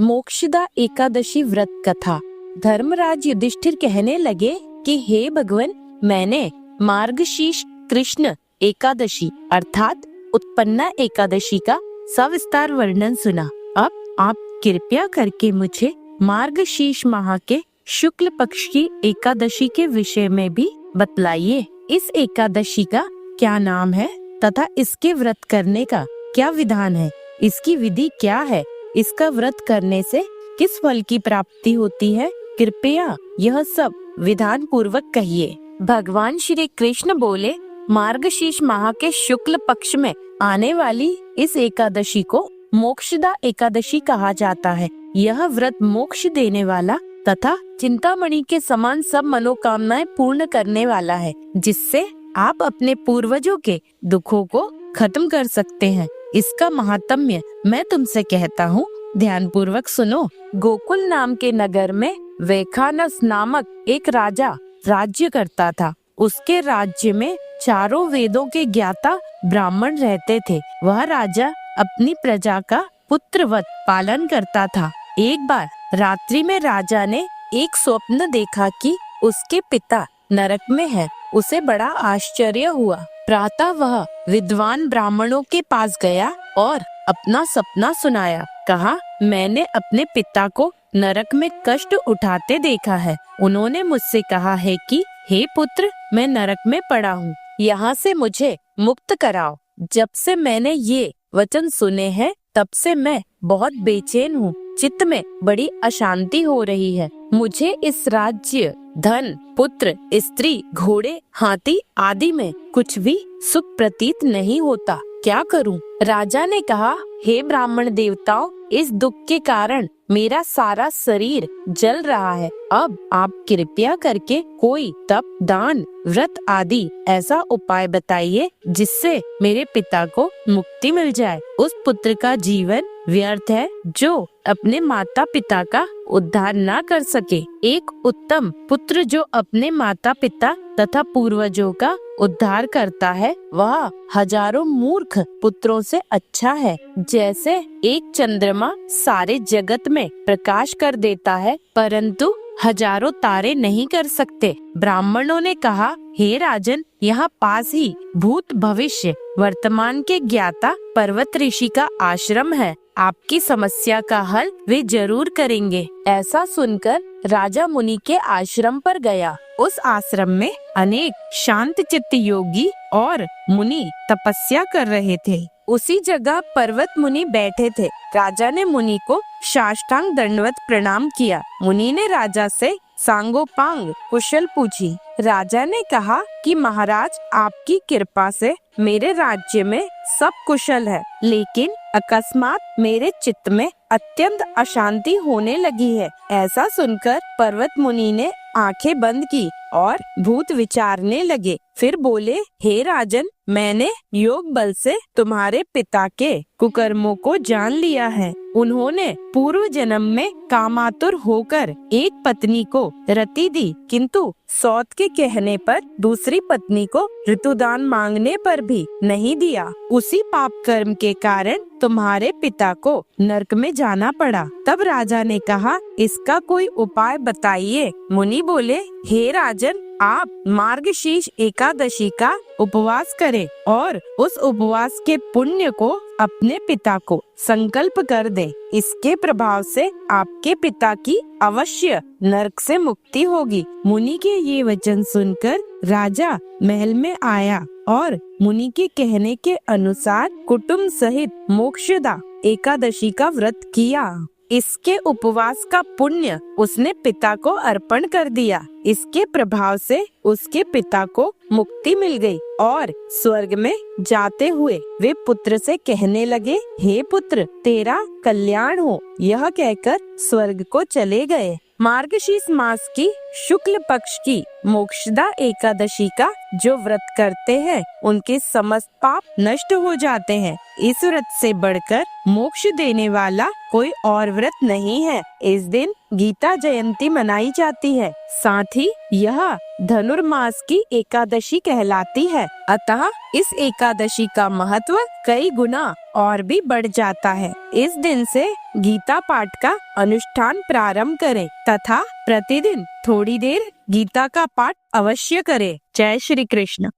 मोक्षदा एकादशी व्रत कथा। धर्मराज युधिष्ठिर कहने लगे कि हे भगवान, मैंने मार्गशीर्ष कृष्ण एकादशी अर्थात उत्पन्ना एकादशी का सविस्तार वर्णन सुना। अब आप कृपया करके मुझे मार्गशीर्ष माह के शुक्ल पक्ष की एकादशी के विषय में भी बतलाइए। इस एकादशी का क्या नाम है तथा इसके व्रत करने का क्या विधान है, इसकी विधि क्या है, इसका व्रत करने से किस फल की प्राप्ति होती है, कृपया यह सब विधान पूर्वक कहिए। भगवान श्री कृष्ण बोले, मार्गशीर्ष माह के शुक्ल पक्ष में आने वाली इस एकादशी को मोक्षदा एकादशी कहा जाता है। यह व्रत मोक्ष देने वाला तथा चिंतामणि के समान सब मनोकामनाएं पूर्ण करने वाला है, जिससे आप अपने पूर्वजों के दुखों को खत्म कर सकते हैं। इसका महात्म्य मैं तुमसे कहता हूँ, ध्यान पूर्वक सुनो। गोकुल नाम के नगर में वैखानस नामक एक राजा राज्य करता था। उसके राज्य में चारों वेदों के ज्ञाता ब्राह्मण रहते थे। वह राजा अपनी प्रजा का पुत्रवत पालन करता था। एक बार रात्रि में राजा ने एक स्वप्न देखा कि उसके पिता नरक में है। उसे बड़ा आश्चर्य हुआ। प्रातः वह विद्वान ब्राह्मणों के पास गया और अपना सपना सुनाया। कहा, मैंने अपने पिता को नरक में कष्ट उठाते देखा है। उन्होंने मुझसे कहा है कि हे पुत्र, मैं नरक में पड़ा हूँ, यहाँ से मुझे मुक्त कराओ। जब से मैंने ये वचन सुने हैं तब से मैं बहुत बेचैन हूँ। चित्त में बड़ी अशांति हो रही है। मुझे इस राज्य, धन, पुत्र, स्त्री, घोड़े, हाथी आदि में कुछ भी सुख प्रतीत नहीं होता। क्या करूं? राजा ने कहा, हे ब्राह्मण देवताओं, इस दुख के कारण मेरा सारा शरीर जल रहा है। अब आप कृपया करके कोई तप, दान, व्रत आदि ऐसा उपाय बताइए जिससे मेरे पिता को मुक्ति मिल जाए। उस पुत्र का जीवन व्यर्थ है जो अपने माता पिता का उद्धार ना कर सके। एक उत्तम पुत्र जो अपने माता पिता तथा पूर्वजों का उद्धार करता है, वह हजारों मूर्ख पुत्रों से अच्छा है। जैसे एक चंद्रमा सारे जगत में प्रकाश कर देता है, परंतु हजारों तारे नहीं कर सकते। ब्राह्मणों ने कहा, हे राजन, यहाँ पास ही भूत, भविष्य, वर्तमान के ज्ञाता पर्वत ऋषि का आश्रम है। आपकी समस्या का हल वे जरूर करेंगे। ऐसा सुनकर राजा मुनि के आश्रम पर गया। उस आश्रम में अनेक शांत चित्त योगी और मुनि तपस्या कर रहे थे। उसी जगह पर्वत मुनि बैठे थे। राजा ने मुनि को साष्टांग दंडवत प्रणाम किया। मुनि ने राजा से सांगोपांग कुशल पूछी। राजा ने कहा कि महाराज, आपकी कृपा से मेरे राज्य में सब कुशल है, लेकिन अकस्मात मेरे चित्त में अत्यंत अशांति होने लगी है। ऐसा सुनकर पर्वत मुनि ने आंखें बंद की और भूत विचारने लगे। फिर बोले, हे राजन, मैंने योग बल से तुम्हारे पिता के कुकर्मों को जान लिया है। उन्होंने पूर्व जन्म में कामातुर होकर एक पत्नी को रति दी, किंतु सौत के कहने पर दूसरी पत्नी को ऋतुदान मांगने पर भी नहीं दिया। उसी पाप कर्म के कारण तुम्हारे पिता को नरक में जाना पड़ा। तब राजा ने कहा, इसका कोई उपाय बताइए। मुनि बोले, हे राजन, आप मार्गशीर्ष एकादशी का उपवास करें और उस उपवास के पुण्य को अपने पिता को संकल्प कर दें। इसके प्रभाव से आपके पिता की अवश्य नरक से मुक्ति होगी। मुनि के ये वचन सुनकर राजा महल में आया और मुनि के कहने के अनुसार कुटुंब सहित मोक्षदा एकादशी का व्रत किया। इसके उपवास का पुण्य उसने पिता को अर्पण कर दिया। इसके प्रभाव से उसके पिता को मुक्ति मिल गई और स्वर्ग में जाते हुए वे पुत्र से कहने लगे, हे पुत्र, तेरा कल्याण हो। यह कहकर स्वर्ग को चले गए। मार्गशीर्ष मास की शुक्ल पक्ष की मोक्षदा एकादशी का जो व्रत करते हैं उनके समस्त पाप नष्ट हो जाते हैं। इस व्रत से बढ़कर मोक्ष देने वाला कोई और व्रत नहीं है। इस दिन गीता जयंती मनाई जाती है। साथ ही यह धनुर्मास की एकादशी कहलाती है। अतः इस एकादशी का महत्व कई गुना और भी बढ़ जाता है। इस दिन से गीता पाठ का अनुष्ठान प्रारंभ करें तथा प्रतिदिन थोड़ी देर गीता का पाठ अवश्य करें। जय श्री कृष्ण।